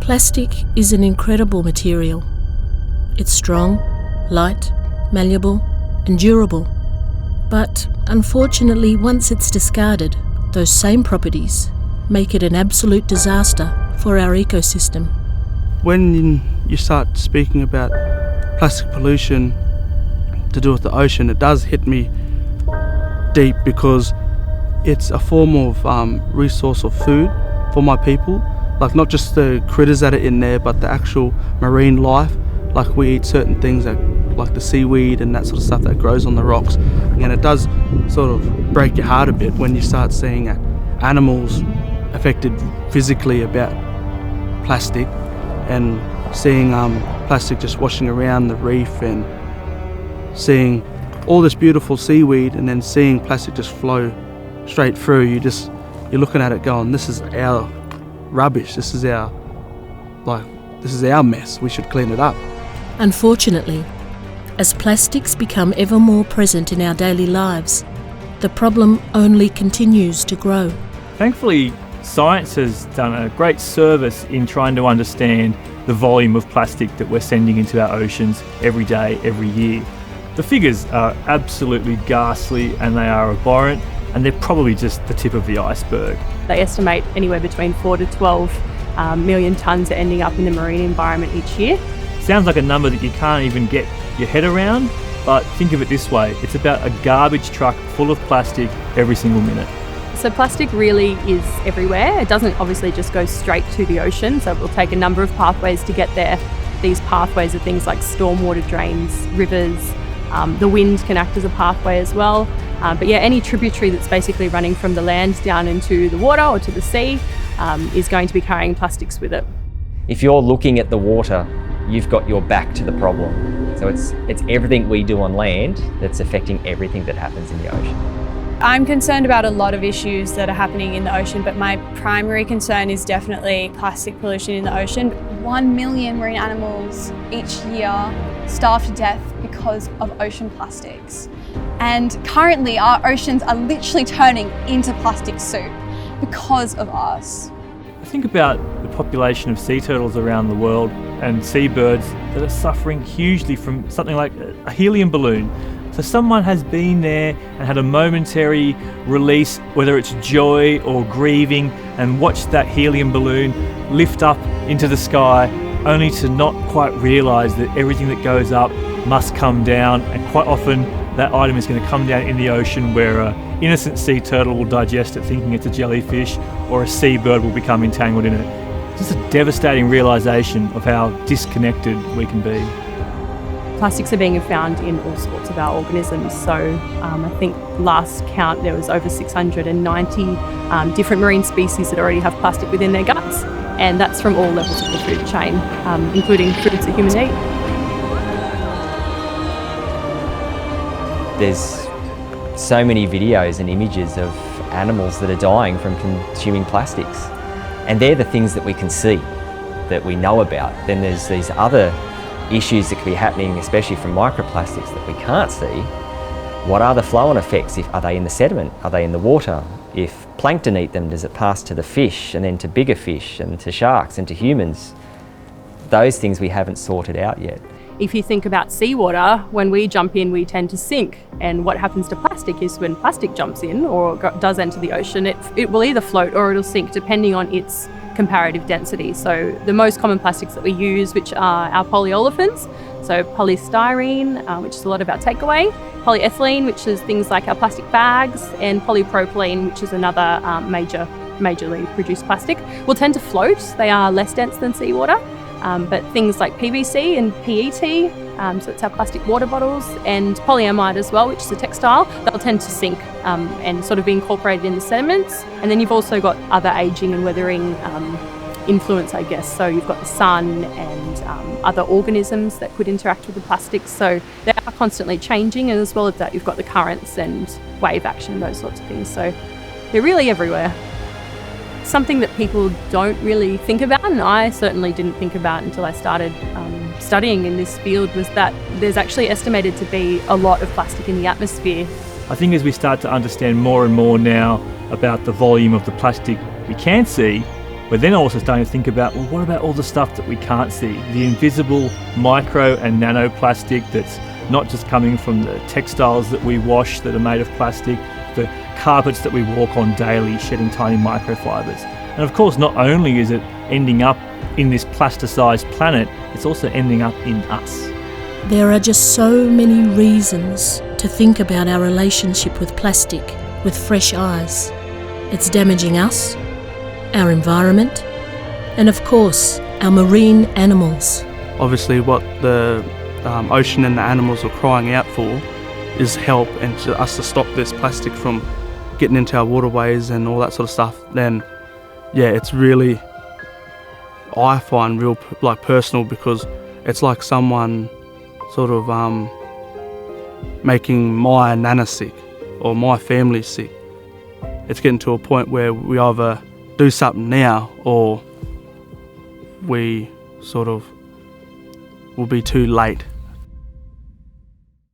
Plastic is an incredible material. It's strong, light, malleable, and durable. But unfortunately, once it's discarded, those same properties make it an absolute disaster for our ecosystem. When you start speaking about plastic pollution to do with the ocean, it does hit me deep because it's a form of resource of food for my people. Like not just the critters that are in there, but the actual marine life. Like we eat certain things like the seaweed and that sort of stuff that grows on the rocks. And it does sort of break your heart a bit when you start seeing animals affected physically about plastic and seeing plastic just washing around the reef and seeing all this beautiful seaweed and then seeing plastic just flow straight through. You're looking at it going, this is our rubbish, this is our mess, we should clean it up. Unfortunately, as plastics become ever more present in our daily lives, the problem only continues to grow. Thankfully, science has done a great service in trying to understand the volume of plastic that we're sending into our oceans every day, every year. The figures are absolutely ghastly and they are abhorrent, and they're probably just the tip of the iceberg. They estimate anywhere between 4 to 12 million tonnes are ending up in the marine environment each year. Sounds like a number that you can't even get your head around, but think of it this way, it's about a garbage truck full of plastic every single minute. So plastic really is everywhere. It doesn't obviously just go straight to the ocean, so it will take a number of pathways to get there. These pathways are things like stormwater drains, rivers, the wind can act as a pathway as well. But yeah, any tributary that's basically running from the land down into the water or to the sea is going to be carrying plastics with it. If you're looking at the water, you've got your back to the problem. So it's everything we do on land that's affecting everything that happens in the ocean. I'm concerned about a lot of issues that are happening in the ocean, but my primary concern is definitely plastic pollution in the ocean. 1 million marine animals each year starve to death because of ocean plastics. And currently our oceans are literally turning into plastic soup because of us. Think about the population of sea turtles around the world and seabirds that are suffering hugely from something like a helium balloon. So someone has been there and had a momentary release, whether it's joy or grieving, and watched that helium balloon lift up into the sky, only to not quite realise that everything that goes up must come down, and quite often that item is going to come down in the ocean where an innocent sea turtle will digest it thinking it's a jellyfish, or a seabird will become entangled in it. It's just a devastating realisation of how disconnected we can be. Plastics are being found in all sorts of our organisms. So I think last count there was over 690 different marine species that already have plastic within their guts. And that's from all levels of the food chain, including foods that humans eat. There's so many videos and images of animals that are dying from consuming plastics. And they're the things that we can see, that we know about. Then there's these other issues that could be happening, especially from microplastics, that we can't see. What are the flow-on effects? Are they in the sediment? Are they in the water? If plankton eat them, does it pass to the fish and then to bigger fish and to sharks and to humans? Those things we haven't sorted out yet. If you think about seawater, when we jump in, we tend to sink. And what happens to plastic is when plastic jumps in or does enter the ocean, it will either float or it'll sink depending on its comparative density. So the most common plastics that we use, which are our polyolefins, so polystyrene, which is a lot of our takeaway, polyethylene, which is things like our plastic bags, and polypropylene, which is another majorly produced plastic, will tend to float. They are less dense than seawater. But things like PVC and PET, so it's our plastic water bottles, and polyamide as well, which is a textile, they'll tend to sink and sort of be incorporated in the sediments. And then you've also got other ageing and weathering influence, I guess. So you've got the sun and other organisms that could interact with the plastics. So they are constantly changing, and as well as that, you've got the currents and wave action and those sorts of things. So they're really everywhere. Something that people don't really think about, and I certainly didn't think about until I started studying in this field, was that there's actually estimated to be a lot of plastic in the atmosphere. I think as we start to understand more and more now about the volume of the plastic we can see, we're then also starting to think about, well, what about all the stuff that we can't see? The invisible micro and nanoplastic that's not just coming from the textiles that we wash that are made of plastic, the carpets that we walk on daily, shedding tiny microfibers. And of course, not only is it ending up in this plasticized planet, it's also ending up in us. There are just so many reasons to think about our relationship with plastic with fresh eyes. It's damaging us, our environment, and of course, our marine animals. Obviously what the ocean and the animals are crying out for is help, and to us to stop this plastic from getting into our waterways and all that sort of stuff. Then yeah, it's really, I find real personal, because it's like someone sort of making my nana sick or my family sick. It's getting to a point where we either do something now or we sort of will be too late.